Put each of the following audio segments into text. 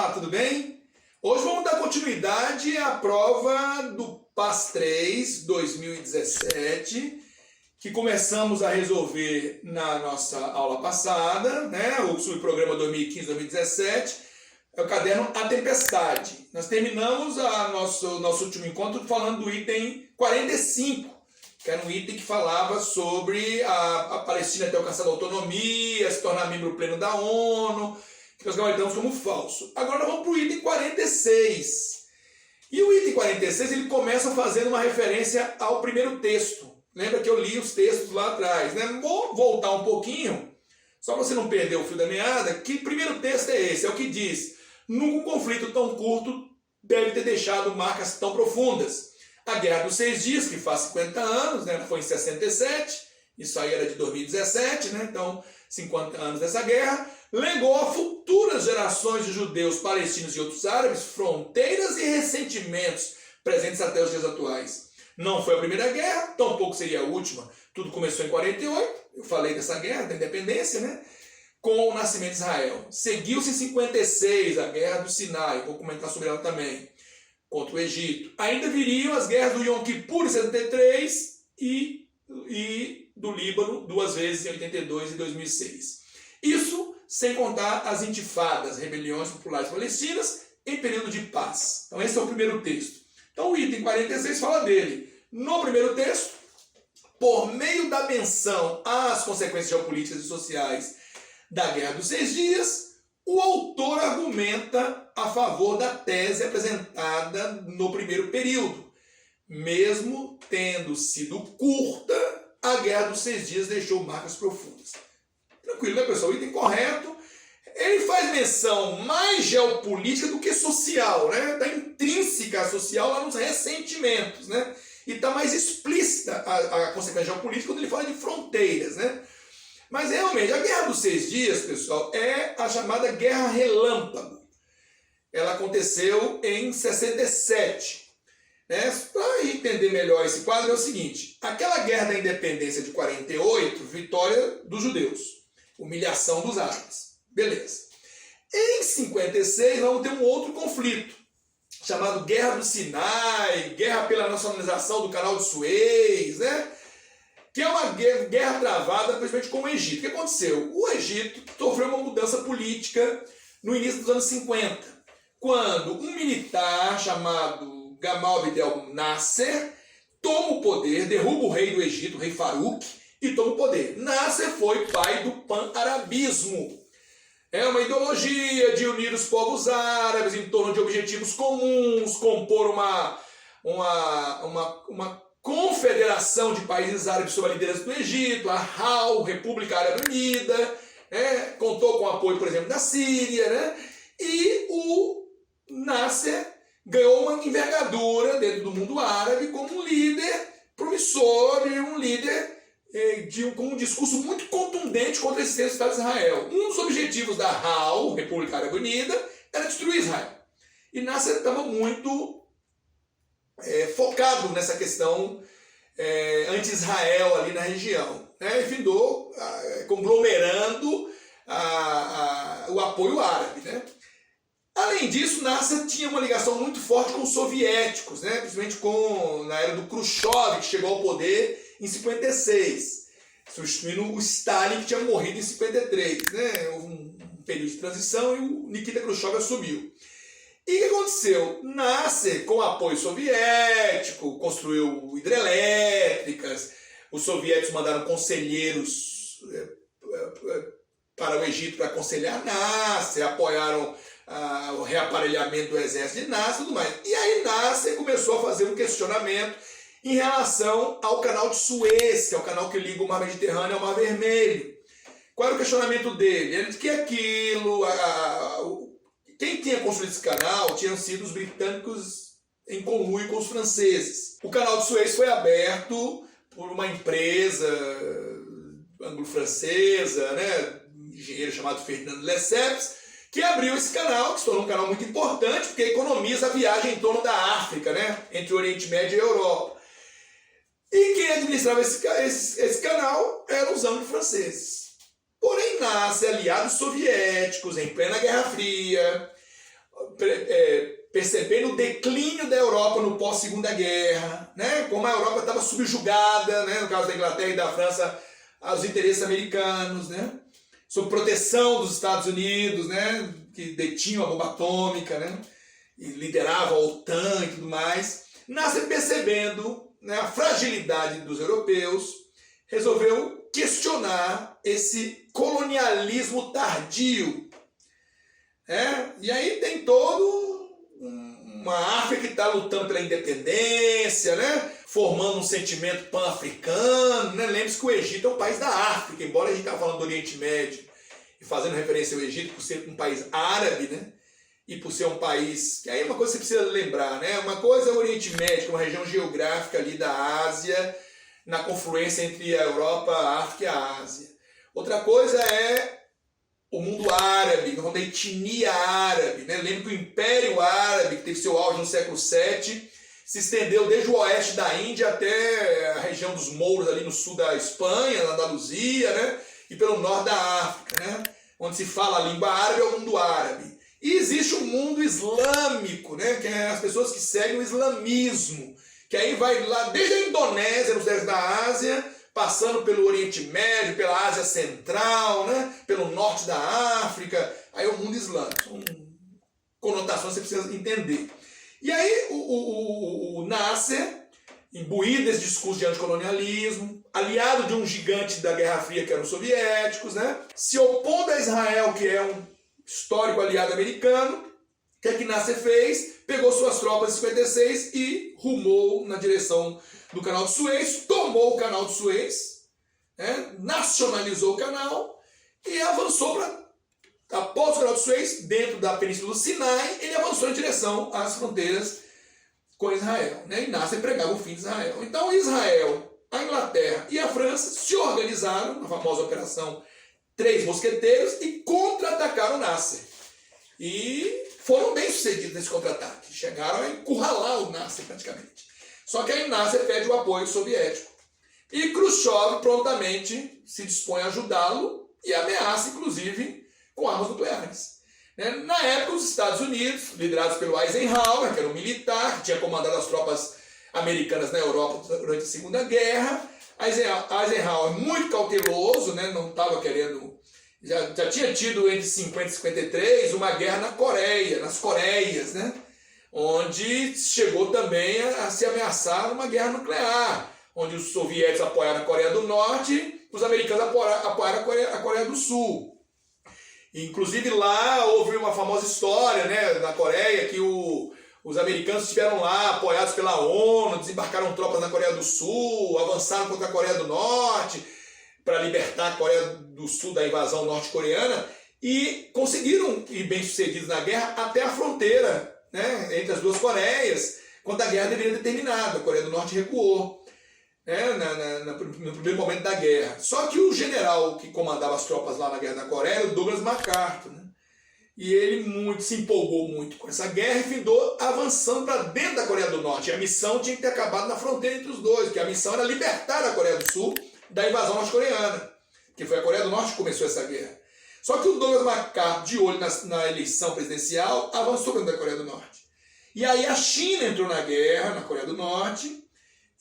Olá, tudo bem? Hoje vamos dar continuidade à prova do PAS 3 2017, que começamos a resolver na nossa aula passada, né? O subprograma 2015-2017, é o caderno A Tempestade. Nós terminamos nosso último encontro falando do item 45, que era um item que falava sobre a Palestina ter alcançado a autonomia, se tornar membro pleno da ONU, que nós gabaritamos como falso. Agora nós vamos para o item 46. E o item 46 ele começa fazendo uma referência ao primeiro texto. Lembra que eu li os textos lá atrás, né? Vou voltar um pouquinho, só para você não perder o fio da meada, que primeiro texto é esse, é o que diz: nunca um conflito tão curto deve ter deixado marcas tão profundas. A Guerra dos 6 Dias, que faz 50 anos, né? Foi em 67, isso aí era de 2017, né? Então 50 anos dessa guerra, legou a futuras gerações de judeus, palestinos e outros árabes fronteiras e ressentimentos presentes até os dias atuais. Não foi a primeira guerra, tampouco seria a última. Tudo começou em 48, eu falei dessa guerra da independência, né? Com o nascimento de Israel. Seguiu-se em 56 a Guerra do Sinai, vou comentar sobre ela também, contra o Egito. Ainda viriam as guerras do Yom Kippur em 73 e do Líbano, 2 vezes em 82 e 2006. Isso sem contar as intifadas, rebeliões populares palestinas, em período de paz. Então esse é o primeiro texto. Então o item 46 fala dele. No primeiro texto, por meio da menção às consequências geopolíticas e sociais da Guerra dos 6 Dias, o autor argumenta a favor da tese apresentada no primeiro período. Mesmo tendo sido curta, a Guerra dos 6 Dias deixou marcas profundas. Tranquilo, né, pessoal? O item correto. Ele faz menção mais geopolítica do que social, né? Está intrínseca social lá nos ressentimentos, né? E está mais explícita a consequência geopolítica quando ele fala de fronteiras, né? Mas realmente, a Guerra dos 6 Dias, pessoal, é a chamada Guerra Relâmpago. Ela aconteceu em 67. Né? Para entender melhor esse quadro é o seguinte: aquela Guerra da Independência de 48, vitória dos judeus, humilhação dos árabes. Beleza. Em 56, vamos ter um outro conflito, chamado Guerra do Sinai, Guerra pela Nacionalização do Canal de Suez, né? Que é uma guerra travada principalmente com o Egito. O que aconteceu? O Egito sofreu uma mudança política no início dos anos 50, quando um militar chamado Gamal Abdel Nasser toma o poder, derruba o rei do Egito, o rei Farouk, e toma o poder. Nasser foi pai do pan-arabismo. É uma ideologia de unir os povos árabes em torno de objetivos comuns, compor uma confederação de países árabes sob a liderança do Egito, a RAU, República Árabe Unida, né? Contou com o apoio, por exemplo, da Síria, né? E o Nasser ganhou uma envergadura dentro do mundo árabe como um líder promissor e um líder com um discurso muito contundente contra a existência do Estado de Israel. Um dos objetivos da RAU, República Árabe Unida, era destruir Israel. E Nasser estava muito focado nessa questão anti-Israel ali na região. Né? E findou conglomerando o apoio árabe. Né? Além disso, Nasser tinha uma ligação muito forte com os soviéticos, né? Principalmente na era do Khrushchev, que chegou ao poder em 56, substituindo o Stalin, que tinha morrido em 53. Né? Houve um período de transição e o Nikita Khrushchev assumiu. E o que aconteceu? Nasser, com apoio soviético, construiu hidrelétricas, os soviéticos mandaram conselheiros para o Egito para aconselhar Nasser, apoiaram o reaparelhamento do exército de Nasser e tudo mais. E aí Nasser começou a fazer um questionamento em relação ao canal de Suez, que é o canal que liga o Mar Mediterrâneo ao Mar Vermelho. Qual era o questionamento dele? Ele disse que aquilo, quem tinha construído esse canal tinham sido os britânicos em conluio com os franceses. O canal de Suez foi aberto por uma empresa anglo-francesa, né, um engenheiro chamado Ferdinand Lesseps, que abriu esse canal, que se tornou um canal muito importante, porque economiza a viagem em torno da África, né, entre o Oriente Médio e a Europa. E quem administrava esse canal eram os anglo-franceses. Porém, nasce aliados soviéticos em plena Guerra Fria. percebendo o declínio da Europa no pós-Segunda Guerra, né? Como a Europa estava subjugada, né? No caso da Inglaterra e da França, aos interesses americanos, né? Sob proteção dos Estados Unidos, né? Que detinham a bomba atômica, né? E liderava a OTAN e tudo mais. Nasser, percebendo, né, a fragilidade dos europeus, resolveu questionar esse colonialismo tardio. E aí tem todo uma África que está lutando pela independência, né? Formando um sentimento pan-africano. Né? Lembre-se que o Egito é um país da África, embora a gente estava falando do Oriente Médio e fazendo referência ao Egito por ser um país árabe, né? E por ser um país... Que aí é uma coisa que você precisa lembrar, né? Uma coisa é o Oriente Médio, uma região geográfica ali da Ásia, na confluência entre a Europa, a África e a Ásia. Outra coisa é o mundo árabe, a etnia árabe. Né? Lembra que o Império Árabe, que teve seu auge no século VII, se estendeu desde o oeste da Índia até a região dos Mouros, ali no sul da Espanha, na Andaluzia, né? E pelo norte da África, né? Onde se fala a língua árabe é o mundo árabe. E existe o mundo islâmico, né? Que é as pessoas que seguem o islamismo, que aí vai lá desde a Indonésia, nos desertos da Ásia, passando pelo Oriente Médio, pela Ásia Central, né? Pelo norte da África, aí é o mundo islâmico. São conotações que você precisa entender. E aí o Nasser, imbuído desse discurso de anticolonialismo, aliado de um gigante da Guerra Fria, que eram os soviéticos, né? Se opondo a Israel, que é um histórico aliado americano, o que é que Nasser fez? Pegou suas tropas em 56 e rumou na direção do Canal de Suez, tomou o Canal de Suez, né? Nacionalizou o canal e avançou para... Após o Canal de Suez, dentro da Península do Sinai, ele avançou em direção às fronteiras com Israel. Né? E Nasser pregava o fim de Israel. Então Israel, a Inglaterra e a França se organizaram na famosa Operação Três Mosqueteiros e contra-atacaram Nasser. E foram bem sucedidos nesse contra-ataque. Chegaram a encurralar o Nasser praticamente. Só que aí Nasser pede o apoio soviético. E Khrushchev prontamente se dispõe a ajudá-lo e ameaça, inclusive, com armas nucleares. Na época, os Estados Unidos, liderados pelo Eisenhower, que era um militar, que tinha comandado as tropas americanas na Europa durante a Segunda Guerra, Eisenhower, muito cauteloso, né, não estava querendo... Já tinha tido entre 50 e 53 uma guerra na Coreia, nas Coreias, né, onde chegou também a se ameaçar uma guerra nuclear, onde os soviéticos apoiaram a Coreia do Norte, os americanos apoiaram a Coreia do Sul. Inclusive lá houve uma famosa história, né, na Coreia, que os americanos estiveram lá apoiados pela ONU, desembarcaram tropas na Coreia do Sul, avançaram contra a Coreia do Norte para libertar a Coreia do Sul da invasão norte-coreana e conseguiram ir bem-sucedidos na guerra até a fronteira, né, entre as duas Coreias, quando a guerra deveria ter terminado. A Coreia do Norte recuou. No primeiro momento da guerra. Só que o general que comandava as tropas lá na Guerra da Coreia era o Douglas MacArthur. Né? E ele se empolgou muito com essa guerra e findou avançando para dentro da Coreia do Norte. E a missão tinha que ter acabado na fronteira entre os dois, porque a missão era libertar a Coreia do Sul da invasão norte-coreana, que foi a Coreia do Norte que começou essa guerra. Só que o Douglas MacArthur, de olho na eleição presidencial, avançou para dentro da Coreia do Norte. E aí a China entrou na guerra, na Coreia do Norte,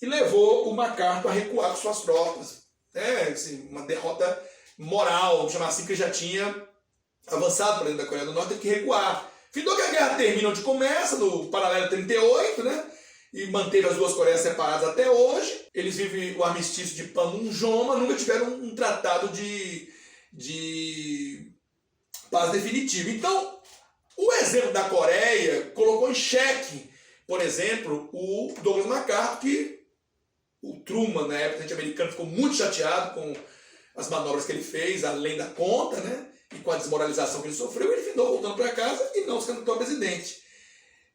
e levou o MacArthur a recuar com suas tropas. Assim, uma derrota moral, vamos chamar assim, que já tinha avançado para dentro da Coreia do Norte, teve que recuar. Findou que a guerra termina onde começa, no paralelo 38, né? E manteve as duas Coreias separadas até hoje. Eles vivem o armistício de Panmunjom, mas nunca tiveram um tratado de paz definitivo. Então, o exemplo da Coreia colocou em xeque, por exemplo, o Douglas MacArthur, que o Truman, na época, norte-americano, ficou muito chateado com as manobras que ele fez, além da conta, né? E com a desmoralização que ele sofreu, ele findou voltando para casa e não se candidatou a presidente.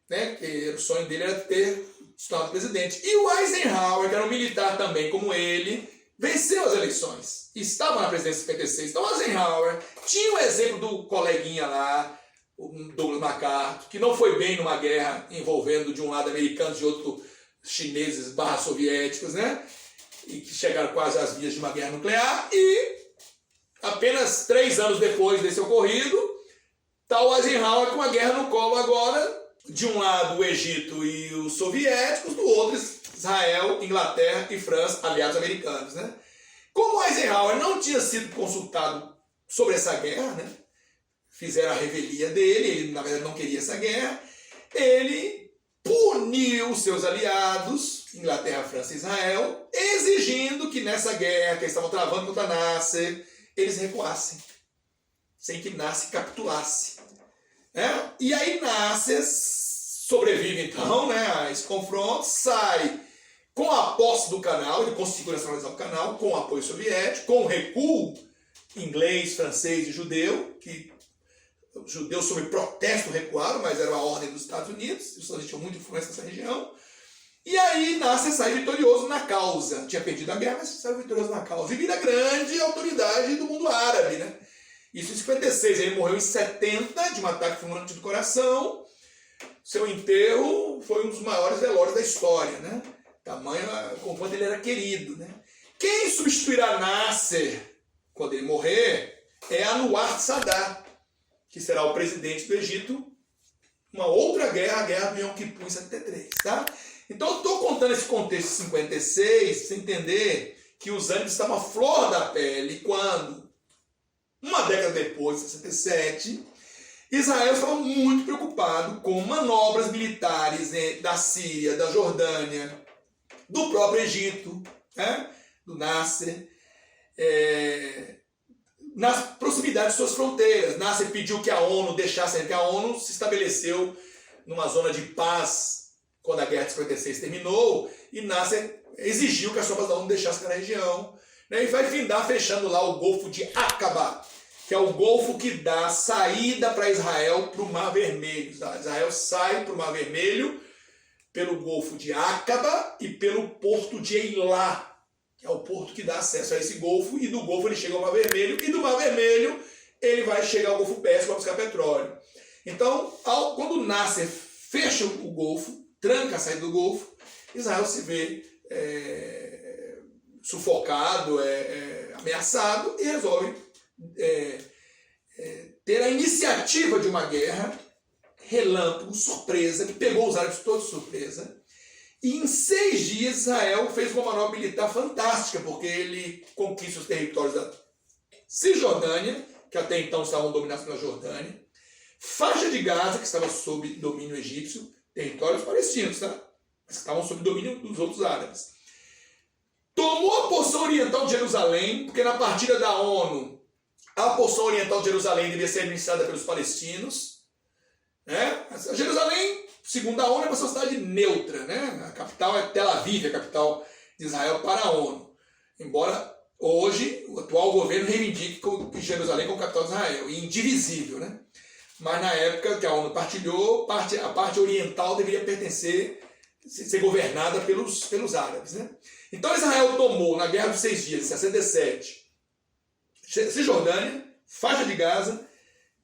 Né? Porque o sonho dele era ter se tornado presidente. E o Eisenhower, que era um militar também como ele, venceu as eleições. E estava na presidência em 56. Então Eisenhower tinha o exemplo do coleguinha lá, o Douglas MacArthur, que não foi bem numa guerra envolvendo de um lado americanos e outro chineses / soviéticos, né? E que chegaram quase às vias de uma guerra nuclear. E apenas 3 anos depois desse ocorrido, Tá o Eisenhower com a guerra no colo agora, de um lado o Egito e os soviéticos, do outro Israel, Inglaterra e França, aliados americanos, né? Como Eisenhower não tinha sido consultado sobre essa guerra, né? Fizeram a revelia dele, ele na verdade não queria essa guerra, ele puniu seus aliados, Inglaterra, França e Israel, exigindo que nessa guerra que eles estavam travando contra Nasser, eles recuassem, sem que Nasser capitulasse. E aí Nasser sobrevive então, né, a esse confronto, sai com a posse do canal, ele conseguiu nacionalizar o canal, com o apoio soviético, com o recuo inglês, francês e judeu, que os judeus sob protesto recuaram, mas era a ordem dos Estados Unidos, os Estados Unidos tinham muita influência nessa região. E aí Nasser sai vitorioso na causa. Tinha perdido a guerra, mas saiu vitorioso na causa. E vira grande autoridade do mundo árabe, né? Isso em 56. Ele morreu em 70 de um ataque fulminante do coração. Seu enterro foi um dos maiores velórios da história, né? Tamanho com quanto ele era querido, né? Quem substituirá Nasser quando ele morrer é Anwar Sadat, que será o presidente do Egito, uma outra guerra, a Guerra do Yom Kippur em 73, tá? Então eu estou contando esse contexto de 56 para você entender que os ânimos estavam à flor da pele quando, uma década depois, em 67, Israel estava muito preocupado com manobras militares, né, da Síria, da Jordânia, do próprio Egito, né, do Nasser, nas proximidades de suas fronteiras. Nasser pediu que a ONU deixasse, que a ONU se estabeleceu numa zona de paz quando a guerra de 56 terminou, e Nasser exigiu que as tropas da ONU deixassem aquela região, né, e vai findar fechando lá o Golfo de Aqaba, que é o golfo que dá saída para Israel para o Mar Vermelho. Israel sai para o Mar Vermelho pelo Golfo de Aqaba e pelo Porto de Eilat, que é o porto que dá acesso a esse golfo, e do golfo ele chega ao Mar Vermelho, e do Mar Vermelho ele vai chegar ao Golfo Pérsico para buscar petróleo. Então, quando Nasser fecha o golfo, tranca a saída do golfo, Israel se vê sufocado, ameaçado, e resolve ter a iniciativa de uma guerra relâmpago, surpresa, que pegou os árabes todos de surpresa. E em 6 dias Israel fez uma manobra militar fantástica, porque ele conquista os territórios da Cisjordânia, que até então estavam dominados pela Jordânia, faixa de Gaza, que estava sob domínio egípcio, territórios palestinos, tá? Mas que estavam sob domínio dos outros árabes. Tomou a porção oriental de Jerusalém, porque na partida da ONU, a porção oriental de Jerusalém devia ser administrada pelos palestinos, né? A Jerusalém, segundo a ONU, é uma sociedade neutra, né? A capital é Tel Aviv, a capital de Israel para a ONU. Embora hoje o atual governo reivindique Jerusalém como capital de Israel, e indivisível, né? Mas na época que a ONU partilhou, a parte oriental deveria ser governada pelos árabes, né? Então Israel tomou, na Guerra dos 6 Dias, em 67, Cisjordânia, faixa de Gaza,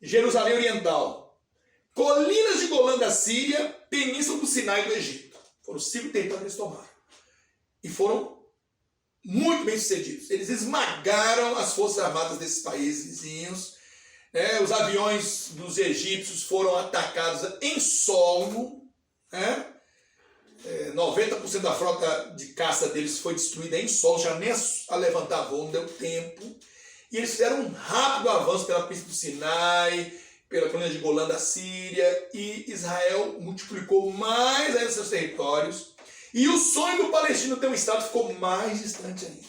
Jerusalém Oriental, colinas de Golã da Síria, Península do Sinai do Egito. Foram 5 territórios que eles tomaram. E foram muito bem sucedidos. Eles esmagaram as forças armadas desses países vizinhos. Os aviões dos egípcios foram atacados em solo. 90% da frota de caça deles foi destruída em solo, já nem a levantar voo, não deu tempo. E eles fizeram um rápido avanço pela pista do Sinai, pela colina de Golã da Síria, e Israel multiplicou mais ainda seus territórios. E o sonho do palestino ter um Estado ficou mais distante ainda.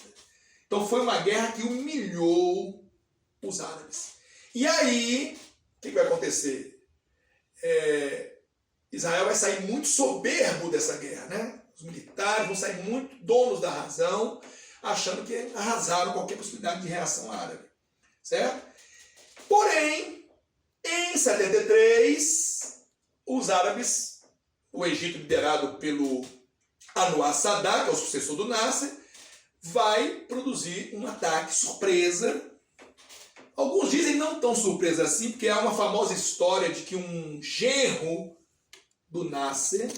Então foi uma guerra que humilhou os árabes. E aí, o que vai acontecer? Israel vai sair muito soberbo dessa guerra, né? Os militares vão sair muito donos da razão, achando que arrasaram qualquer possibilidade de reação árabe, certo? Porém, em 73, os árabes, o Egito liderado pelo Anwar Sadat, que é o sucessor do Nasser, vai produzir um ataque surpresa. Alguns dizem não tão surpresa assim, porque há uma famosa história de que um genro do Nasser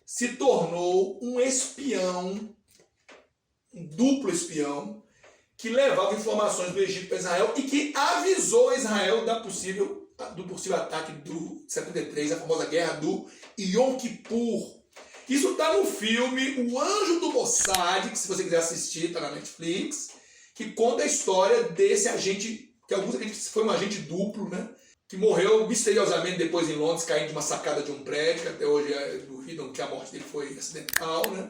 se tornou um espião, um duplo espião, que levava informações do Egito para Israel e que avisou Israel da possível do possível ataque do 73, a famosa guerra do Yom Kippur. Isso está no filme O Anjo do Mossad, que se você quiser assistir, está na Netflix, que conta a história desse agente, que alguns acreditam que foi um agente duplo, né? Que morreu misteriosamente depois em Londres, caindo de uma sacada de um prédio, que até hoje duvidam que a morte dele foi acidental, né?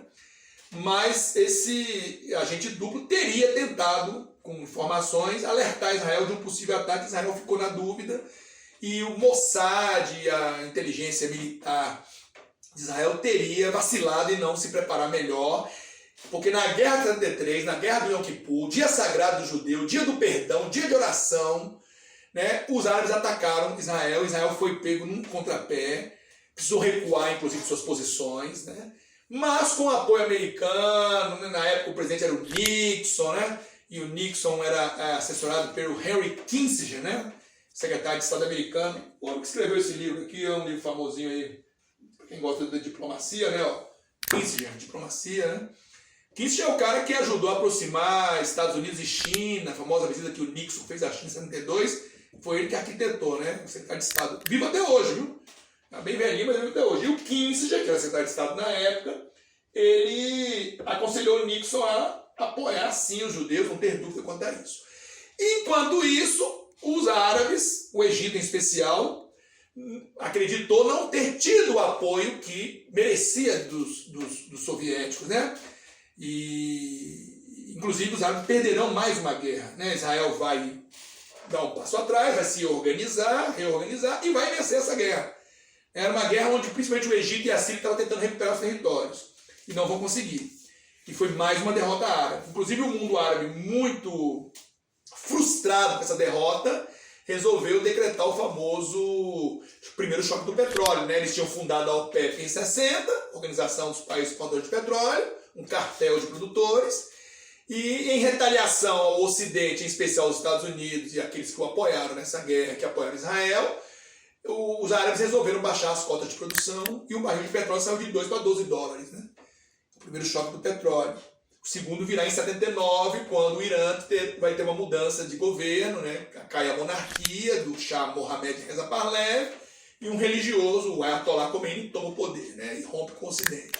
Mas esse agente duplo teria tentado, com informações, alertar Israel de um possível ataque. Israel ficou na dúvida e o Mossad, a inteligência militar de Israel, teria vacilado e não se preparar melhor, porque na Guerra de 73, na Guerra do Yom Kippur, dia sagrado do judeu, dia do perdão, dia de oração, né, os árabes atacaram Israel. Israel foi pego num contrapé, precisou recuar, inclusive, de suas posições, né? Mas com apoio americano, né? Na época o presidente era o Nixon, né? E o Nixon era assessorado pelo Henry Kissinger, né? Secretário de Estado americano. O homem que escreveu esse livro aqui é um livro famosinho aí, para quem gosta da diplomacia, né? Ó, Kissinger, Diplomacia, né? Kissinger é o cara que ajudou a aproximar Estados Unidos e China, a famosa visita que o Nixon fez à China em 72, foi ele que arquitetou, né? O secretário de Estado. Vivo até hoje, viu? Tá bem velhinho, mas vivo até hoje. E o Kissinger, que era secretário de Estado na época, ele aconselhou o Nixon a apoiar, sim, os judeus, não ter dúvida quanto a isso. Enquanto isso, os árabes, o Egito em especial, acreditou não ter tido o apoio que merecia dos soviéticos, né? E, inclusive, os árabes perderão mais uma guerra, né? Israel vai dar um passo atrás, vai se organizar, reorganizar e vai vencer essa guerra. Era uma guerra onde principalmente o Egito e a Síria estavam tentando recuperar os territórios e não vão conseguir. E foi mais uma derrota árabe. Inclusive o mundo árabe, muito frustrado com essa derrota, resolveu decretar o famoso primeiro choque do petróleo, né? Eles tinham fundado a OPEP em 60, Organização dos Países Exportadores de Petróleo, um cartel de produtores, e em retaliação ao Ocidente, em especial os Estados Unidos e aqueles que o apoiaram nessa guerra, que apoiaram Israel, os árabes resolveram baixar as cotas de produção e o barril de petróleo saiu de 2 para 12 dólares. Né? O primeiro choque do petróleo. O segundo virá em 79, quando o Irã vai ter uma mudança de governo, né? Cai a monarquia do Shah Mohammed Reza Pahlavi e um religioso, o Ayatollah Khomeini, toma o poder, né? E rompe com o Ocidente.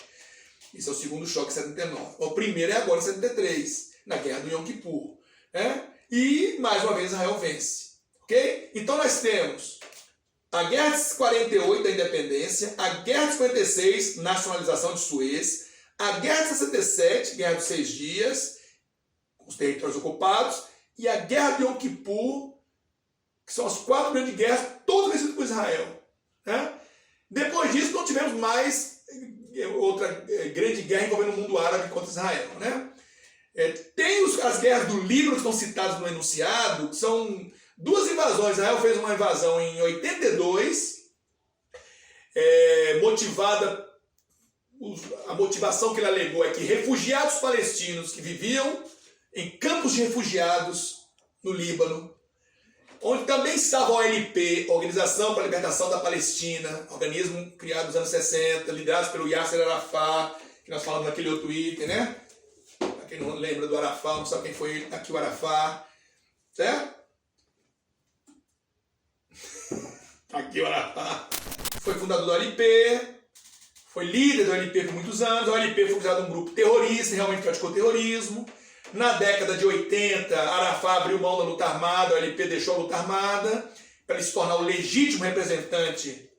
Esse é o segundo choque em 79. O primeiro é agora em 73, na Guerra do Yom Kippur. Né? E, mais uma vez, Israel vence. Okay? Então nós temos a Guerra de 48 da Independência, a Guerra de 56, nacionalização de Suez, a Guerra de 67, Guerra dos 6 Dias, com os territórios ocupados, e a Guerra de Yom Kippur, que são as 4 grandes guerras, todas vencidas por Israel. Né? Depois disso, não tivemos mais outra grande guerra envolvendo o mundo árabe contra Israel. Né? Tem as guerras do Líbano, que estão citadas no enunciado, que são 2 invasões. Israel fez uma invasão em 82, motivada. A motivação que ele alegou é que refugiados palestinos que viviam em campos de refugiados no Líbano, onde também estava a OLP, Organização para a Libertação da Palestina, organismo criado nos anos 60, liderado pelo Yasser Arafat, que nós falamos naquele outro item, né? Para quem não lembra do Arafat, não sabe quem foi aqui o Arafat, certo? Aqui o Arafat. Foi fundador do OLP, foi líder do OLP por muitos anos. A OLP foi considerado um grupo terrorista, realmente praticou terrorismo. Na década de 80, Arafat abriu mão da luta armada, a OLP deixou a luta armada para ele se tornar o legítimo representante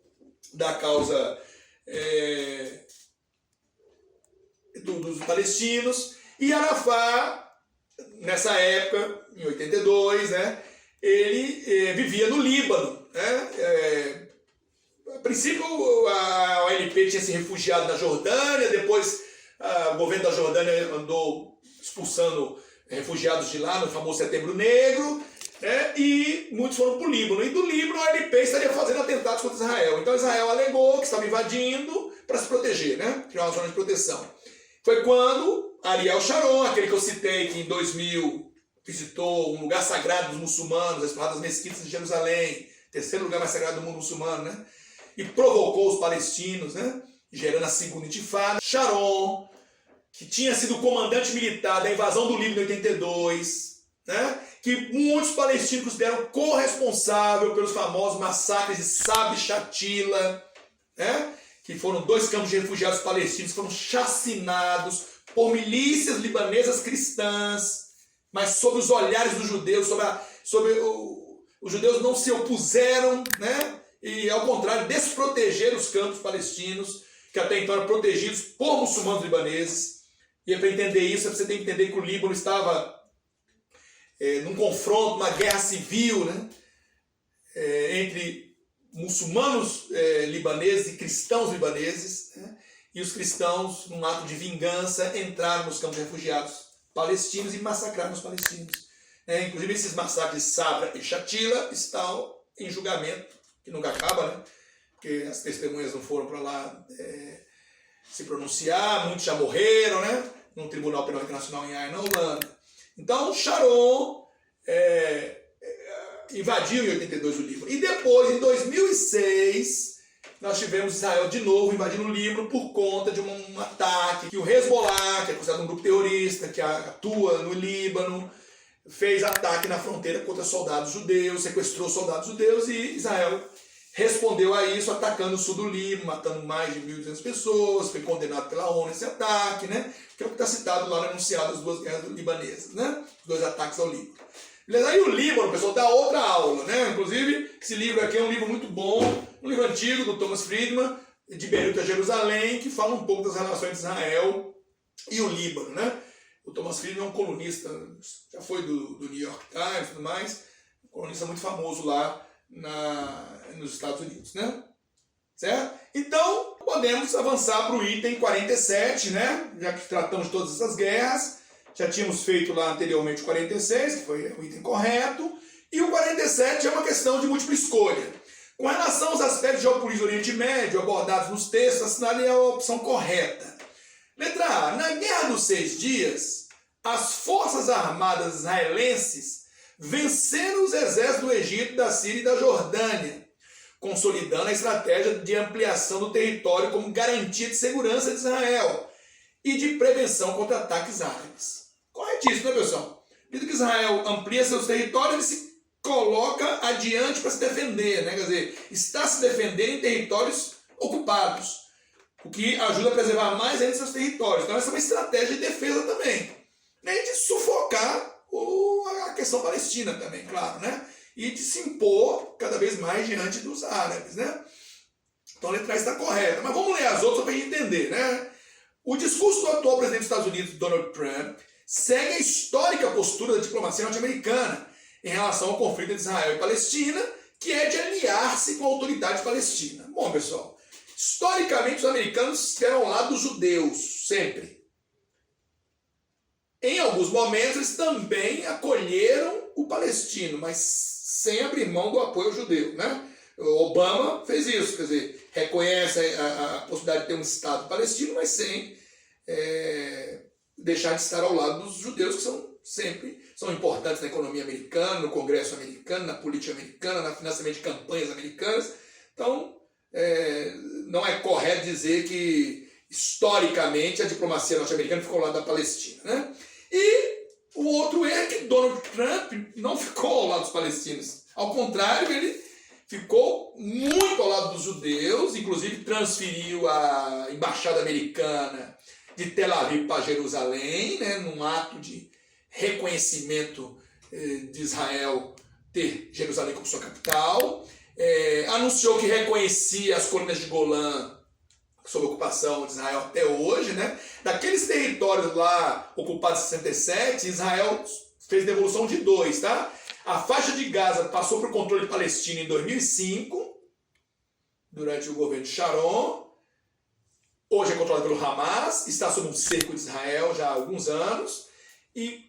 da causa dos palestinos. E Arafat, nessa época, em 82, né, ele vivia no Líbano. Né? A princípio, a OLP tinha se refugiado na Jordânia, depois o governo da Jordânia andou expulsando refugiados de lá no famoso Setembro Negro, né? E muitos foram para o Líbano. E do Líbano a OLP estaria fazendo atentados contra Israel. Então Israel alegou que estava invadindo para se proteger, né? Criar uma zona de proteção. Foi quando Ariel Sharon, aquele que eu citei, que em 2000 visitou um lugar sagrado dos muçulmanos, as chamadas mesquitas de Jerusalém, terceiro lugar mais sagrado do mundo muçulmano, né? E provocou os palestinos, né? Gerando a segunda intifada. Sharon, que tinha sido comandante militar da invasão do Líbano em 82, né? Que que muitos palestinos consideram corresponsável pelos famosos massacres de Sabra e Shatila, né? Que foram 2 campos de refugiados palestinos que foram chacinados por milícias libanesas cristãs, mas sob os olhares dos judeus, os judeus não se opuseram, né? E ao contrário, desprotegeram os campos palestinos, que até então eram protegidos por muçulmanos libaneses. E para entender isso, você tem que entender que o Líbano estava num confronto, uma guerra civil, né? Entre muçulmanos libaneses e cristãos libaneses, né? E os cristãos, num ato de vingança, entraram nos campos de refugiados palestinos e massacraram os palestinos. Inclusive, esses massacres de Sabra e Shatila estão em julgamento, que nunca acaba, né? Porque as testemunhas não foram para lá se pronunciar, muitos já morreram, né? No Tribunal Penal Internacional em Haia, na Holanda. Então, Sharon invadiu em 82 o Líbano. E depois, em 2006, nós tivemos Israel de novo invadindo o Líbano por conta de um ataque que o Hezbollah, que é considerado um grupo terrorista, que atua no Líbano, fez ataque na fronteira contra soldados judeus, sequestrou soldados judeus, e Israel respondeu a isso atacando o sul do Líbano, matando mais de 1.200 pessoas, foi condenado pela ONU esse ataque, né? Que é o que está citado lá no enunciado das 2 guerras libanesas, né? 2 ataques ao Líbano. Beleza? Aí o Líbano, pessoal, dá outra aula, né? Inclusive, esse livro aqui é um livro muito bom, um livro antigo do Thomas Friedman, de Beirute a Jerusalém, que fala um pouco das relações de Israel e o Líbano, né? O Thomas Friedman é um colunista, já foi do New York Times e tudo mais, um colunista muito famoso lá nos Estados Unidos, né? Certo? Então, podemos avançar para o item 47, né? Já que tratamos de todas essas guerras, já tínhamos feito lá anteriormente o 46, que foi o item correto, e o 47 é uma questão de múltipla escolha. Com relação aos aspectos geopolíticos do Oriente Médio abordados nos textos, assinale a opção correta. Letra A. Na Guerra dos 6 Dias, as forças armadas israelenses venceram os exércitos do Egito, da Síria e da Jordânia, consolidando a estratégia de ampliação do território como garantia de segurança de Israel e de prevenção contra ataques árabes. Corretíssimo, né, pessoal? Devido que Israel amplia seus territórios, ele se coloca adiante para se defender, né? Quer dizer, está se defendendo em territórios ocupados, o que ajuda a preservar mais ainda seus territórios. Então essa é uma estratégia de defesa também. E de sufocar a questão palestina também, claro, né? E de se impor cada vez mais diante dos árabes, né? Então a letra A está correta. Mas vamos ler as outras para a gente entender, né? O discurso do atual presidente dos Estados Unidos, Donald Trump, segue a histórica postura da diplomacia norte-americana em relação ao conflito entre Israel e Palestina, que é de aliar-se com a autoridade palestina. Bom, pessoal, historicamente os americanos estiveram ao lado dos judeus, sempre. Em alguns momentos eles também acolheram o palestino, mas sem abrir mão do apoio ao judeu, né? O Obama fez isso, quer dizer, reconhece a possibilidade de ter um Estado palestino, mas sem deixar de estar ao lado dos judeus, que são importantes na economia americana, no Congresso americano, na política americana, no financiamento de campanhas americanas. Então, não é correto dizer que, historicamente, a diplomacia norte-americana ficou ao lado da Palestina, né? E o outro é que Donald Trump não ficou ao lado dos palestinos. Ao contrário, ele ficou muito ao lado dos judeus, inclusive transferiu a embaixada americana de Tel Aviv para Jerusalém, né, num ato de reconhecimento de Israel ter Jerusalém como sua capital. Anunciou que reconhecia as colinas de Golã sob ocupação de Israel até hoje, né? Daqueles territórios lá ocupados em 67, Israel fez devolução de 2, tá? A faixa de Gaza passou para o controle palestino em 2005, durante o governo de Sharon. Hoje é controlada pelo Hamas, está sob um cerco de Israel já há alguns anos. E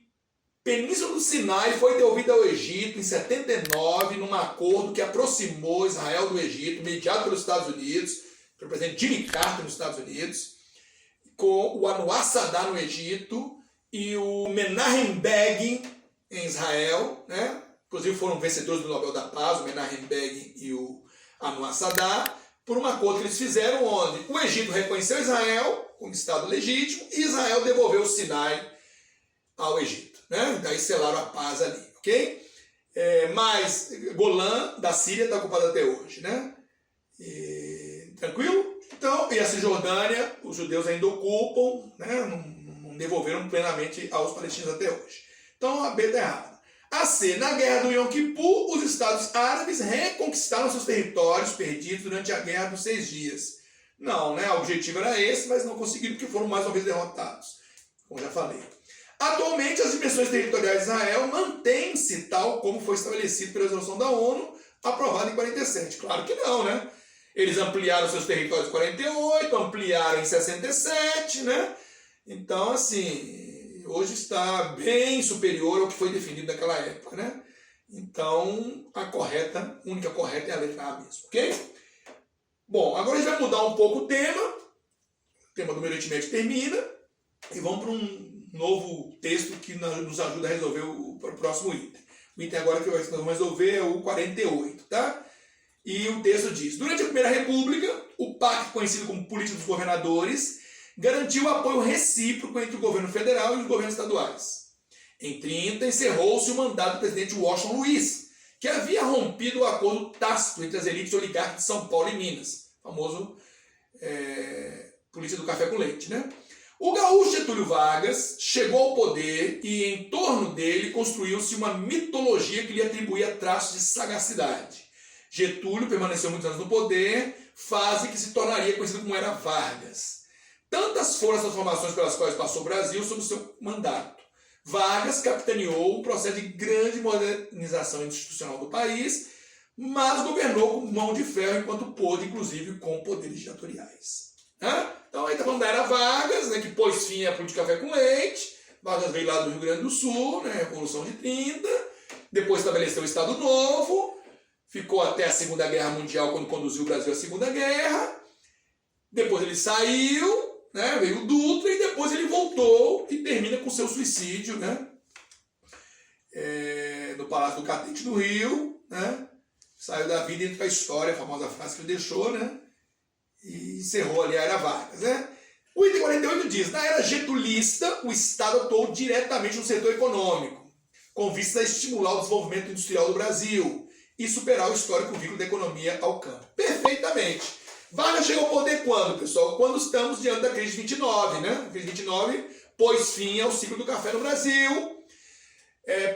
Península do Sinai foi devolvida ao Egito em 79, num acordo que aproximou Israel do Egito, mediado pelos Estados Unidos, pelo presidente Jimmy Carter nos Estados Unidos, com o Anwar Sadat no Egito e o Menahem Begin em Israel, né? Inclusive foram vencedores do Nobel da Paz, o Menahem Begin e o Anwar Sadat, por um acordo que eles fizeram onde o Egito reconheceu Israel como Estado legítimo e Israel devolveu o Sinai ao Egito, né? Daí selaram a paz ali, ok? Mas Golã, da Síria, está ocupado até hoje, né? Tranquilo? Então, e a Cisjordânia, os judeus ainda ocupam, né? Não devolveram plenamente aos palestinos até hoje. Então, a B está errada. A C, na Guerra do Yom Kippur, os Estados Árabes reconquistaram seus territórios perdidos durante a Guerra dos 6 Dias. Não, né? O objetivo era esse, mas não conseguiram porque foram mais uma vez derrotados, como já falei. Atualmente, as dimensões territoriais de Israel mantêm-se tal como foi estabelecido pela resolução da ONU, aprovada em 47. Claro que não, né? Eles ampliaram seus territórios em 48, ampliaram em 67, né? Então, assim, hoje está bem superior ao que foi definido naquela época, né? Então, a única correta é a letra A mesmo, ok? Bom, agora a gente vai mudar um pouco o tema. O tema do Oriente Médio termina e vamos para um novo texto que nos ajuda a resolver o próximo item. O item agora que nós vamos resolver é o 48, tá? E o texto diz: durante a Primeira República, o PAC, conhecido como Política dos Governadores, garantiu o apoio recíproco entre o governo federal e os governos estaduais. Em 30, encerrou-se o mandato do presidente Washington Luiz, que havia rompido o acordo tácito entre as elites oligarcas de São Paulo e Minas, famoso política do café com leite, né? O gaúcho Getúlio Vargas chegou ao poder e em torno dele construiu-se uma mitologia que lhe atribuía traços de sagacidade. Getúlio permaneceu muitos anos no poder, fase que se tornaria conhecida como Era Vargas. Tantas foram as transformações pelas quais passou o Brasil sob o seu mandato. Vargas capitaneou um processo de grande modernização institucional do país, mas governou com mão de ferro enquanto pôde, inclusive com poderes ditatoriais. Então aí está falando da Era Vargas, né, que pôs fim à política café com leite. Vargas veio lá do Rio Grande do Sul, né, Revolução de 30, depois estabeleceu o Estado Novo, ficou até a Segunda Guerra Mundial, quando conduziu o Brasil à Segunda Guerra. Depois ele saiu, né, veio o Dutra, e depois ele voltou e termina com seu suicídio, né, no Palácio do Catete do Rio, né, saiu da vida e entrou para a história, a famosa frase que ele deixou, né, e encerrou ali a Era Vargas, né. O item 48 diz: na era getulista, o Estado atuou diretamente no setor econômico, com vista a estimular o desenvolvimento industrial do Brasil e superar o histórico vínculo da economia ao campo. Perfeitamente. Vargas chegou ao poder quando, pessoal? Quando estamos diante da crise de 29, né? A crise de 29 pôs fim ao ciclo do café no Brasil,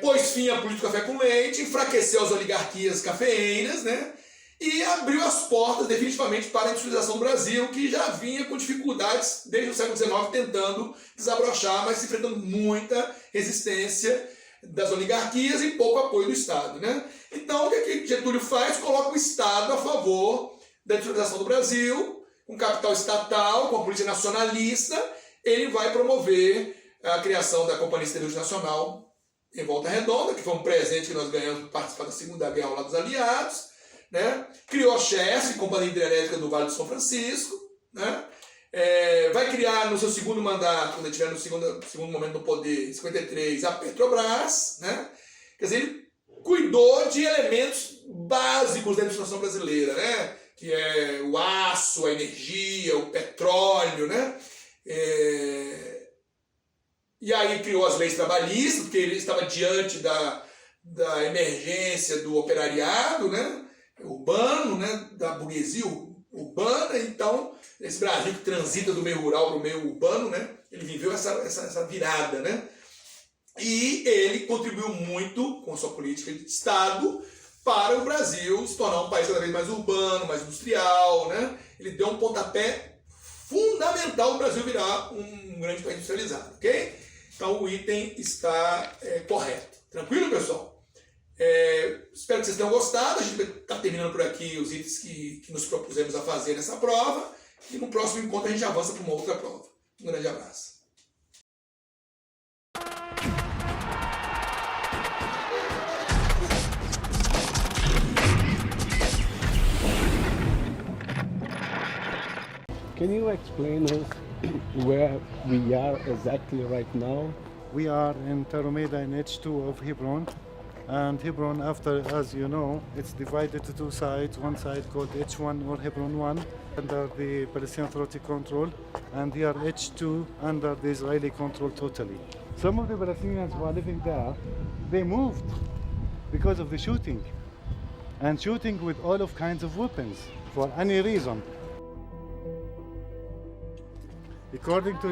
pôs fim à política do café com leite, enfraqueceu as oligarquias cafeeiras, né? E abriu as portas definitivamente para a industrialização do Brasil, que já vinha com dificuldades desde o século XIX tentando desabrochar, mas enfrentando muita resistência das oligarquias e pouco apoio do Estado, né? Então, o que Getúlio faz? Coloca o Estado a favor da industrialização do Brasil, com capital estatal, com a política nacionalista. Ele vai promover a criação da Companhia Siderúrgica Nacional em Volta Redonda, que foi um presente que nós ganhamos para participar da Segunda Guerra ao lado dos aliados, né? Criou a CHESF, Companhia Hidrelétrica do Vale do São Francisco, né? Vai criar no seu segundo mandato, quando ele estiver no segundo momento no poder, em 53, a Petrobras, né? Quer dizer, ele cuidou de elementos básicos da industrialização brasileira, né? Que é o aço, a energia, o petróleo, né? E aí criou as leis trabalhistas, porque ele estava diante da emergência do operariado, né? Urbano, né? Da burguesia urbana. Então, esse Brasil que transita do meio rural para o meio urbano, né? Ele viveu essa virada, né? E ele contribuiu muito com a sua política de Estado para o Brasil se tornar um país cada vez mais urbano, mais industrial, né? Ele deu um pontapé fundamental para o Brasil virar um grande país industrializado, ok? Então o item está correto. Tranquilo, pessoal? Espero que vocês tenham gostado. A gente está terminando por aqui os itens que nos propusemos a fazer nessa prova. E no próximo encontro a gente avança para uma outra prova. Um grande abraço. Can you explain us where we are exactly right now? We are in Tarumeida in H2 of Hebron. And Hebron, after, as you know, it's divided to two sides. One side called H1 or Hebron 1 under the Palestinian Authority control, and here H2 under the Israeli control totally. Some of the Palestinians who are living there, they moved because of the shooting. And shooting with all of kinds of weapons for any reason. According to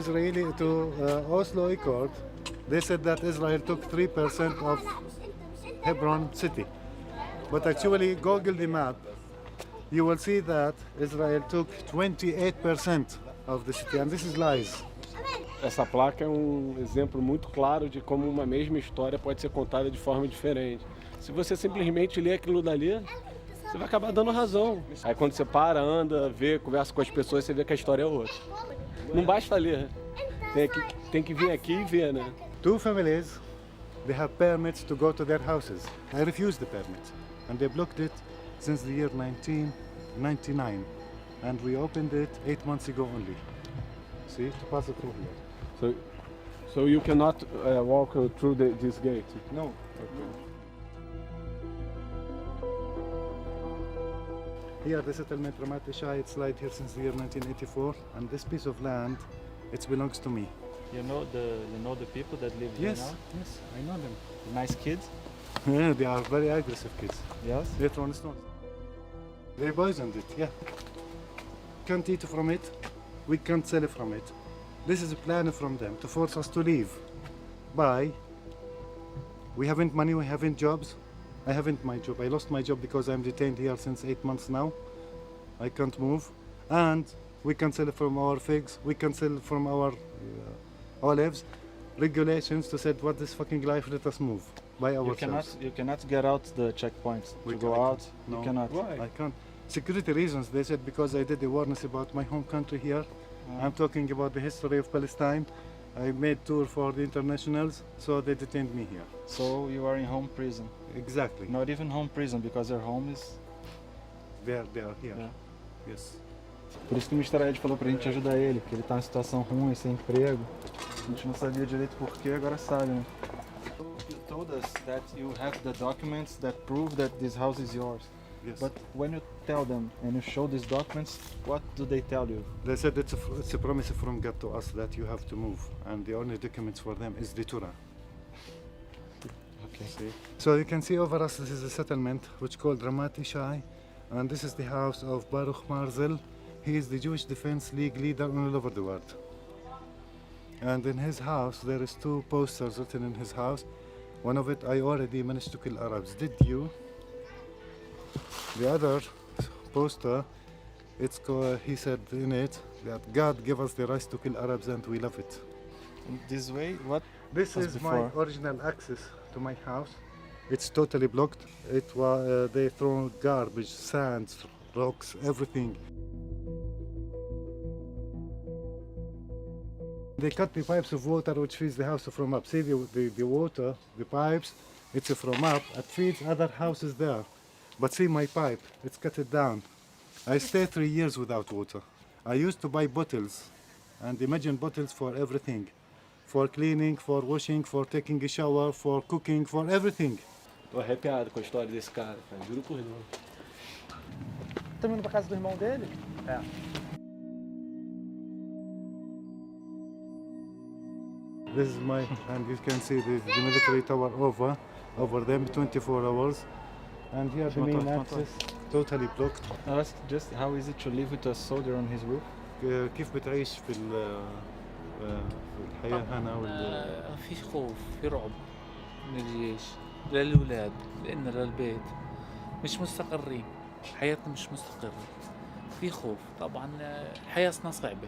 Oslo Accord, they said that Israel took 3% of Hebron city. But actually, Google the map, you will see that Israel took 28% of the city, and this is lies. Essa placa é um exemplo muito claro de como uma mesma história pode ser contada de forma diferente. Se você simplesmente lê aquilo dali, você vai acabar dando razão. Aí quando você para, anda, vê, conversa com as pessoas, você vê que a história é outra. Não basta ler, tem que vir aqui e ver, né? Two families, they have permits to go to their houses. I refused the permit, and they blocked it since the year 1999, and we opened it 8 months ago only. See, to pass it through here. So you cannot walk through this gate? No. Here, the settlement Ramat Ishai, it's laid here since the year 1984, and this piece of land, it belongs to me. You know the people that live Yes, here now? yes, I know them. Nice kids? Yeah, they are very aggressive kids. Yes. They throw stones. They poisoned it, yeah. Can't eat from it, we can't sell from it. This is a plan from them to force us to leave. We haven't money, we haven't jobs. I haven't my job. I lost my job because I'm detained here since 8 months now. I can't move. And we can sell from our figs, we can sell from our olives. Regulations to say what this fucking life, let us move by ourselves. You cannot get out the checkpoints We to go cannot. out. No. You cannot. Why? I can't. Security reasons, they said, because I did awareness about my home country here. I'm talking about the history of Palestine. I made tour for the internationals, so they detained me here. So you are in home prison. Exactly. Not even home prison because their home is. They are here. Yeah. Yes. Por isso que o Mr. Ed falou pra gente ajudar ele, que ele tá em situação ruim, sem emprego. A gente não sabia direito porquê, agora sabe, né? You told us that you have the documents that prove that this house is yours. Yes. But when you tell them and you show these documents, what do they tell you? They said it's a promise from God to us that you have to move, and the only documents for them is the Torah. Okay. See? So you can see over us, this is a settlement which called Ramat Ishai, and this is the house of Baruch Marzel. He is the Jewish Defense League leader all over the world. And in his house, there is 2 posters written in his house. One of it, I already managed to kill Arabs. Did you? The other poster, he said in it that God gave us the right to kill Arabs and we love it. In this way, what? This As is before. my original access to my house. It's totally blocked. They throw garbage, sand, rocks, everything. They cut the pipes of water which feeds the house from up. See the water, the pipes, it's from up. It feeds other houses there. But see my pipe, it's cut it down. I stayed 3 years without water. I used to buy bottles, and imagine bottles for everything. For cleaning, for washing, for taking a shower, for cooking, for everything. Tô arrepiado com a história desse cara, juro por Deus. Tá indo pra casa do irmão dele? É. This is my, and you can see the military tower over them, 24 hours. And here the main access, totally blocked. Ask just how is it to live with a soldier on his roof? كيف بتعيش في الحياة هنا في خوف، في رعب من الجيش للأولاد، لأن للبيت مش مستقرين، حياتنا مش مستقرة، في خوف طبعا، حياتنا صعبة.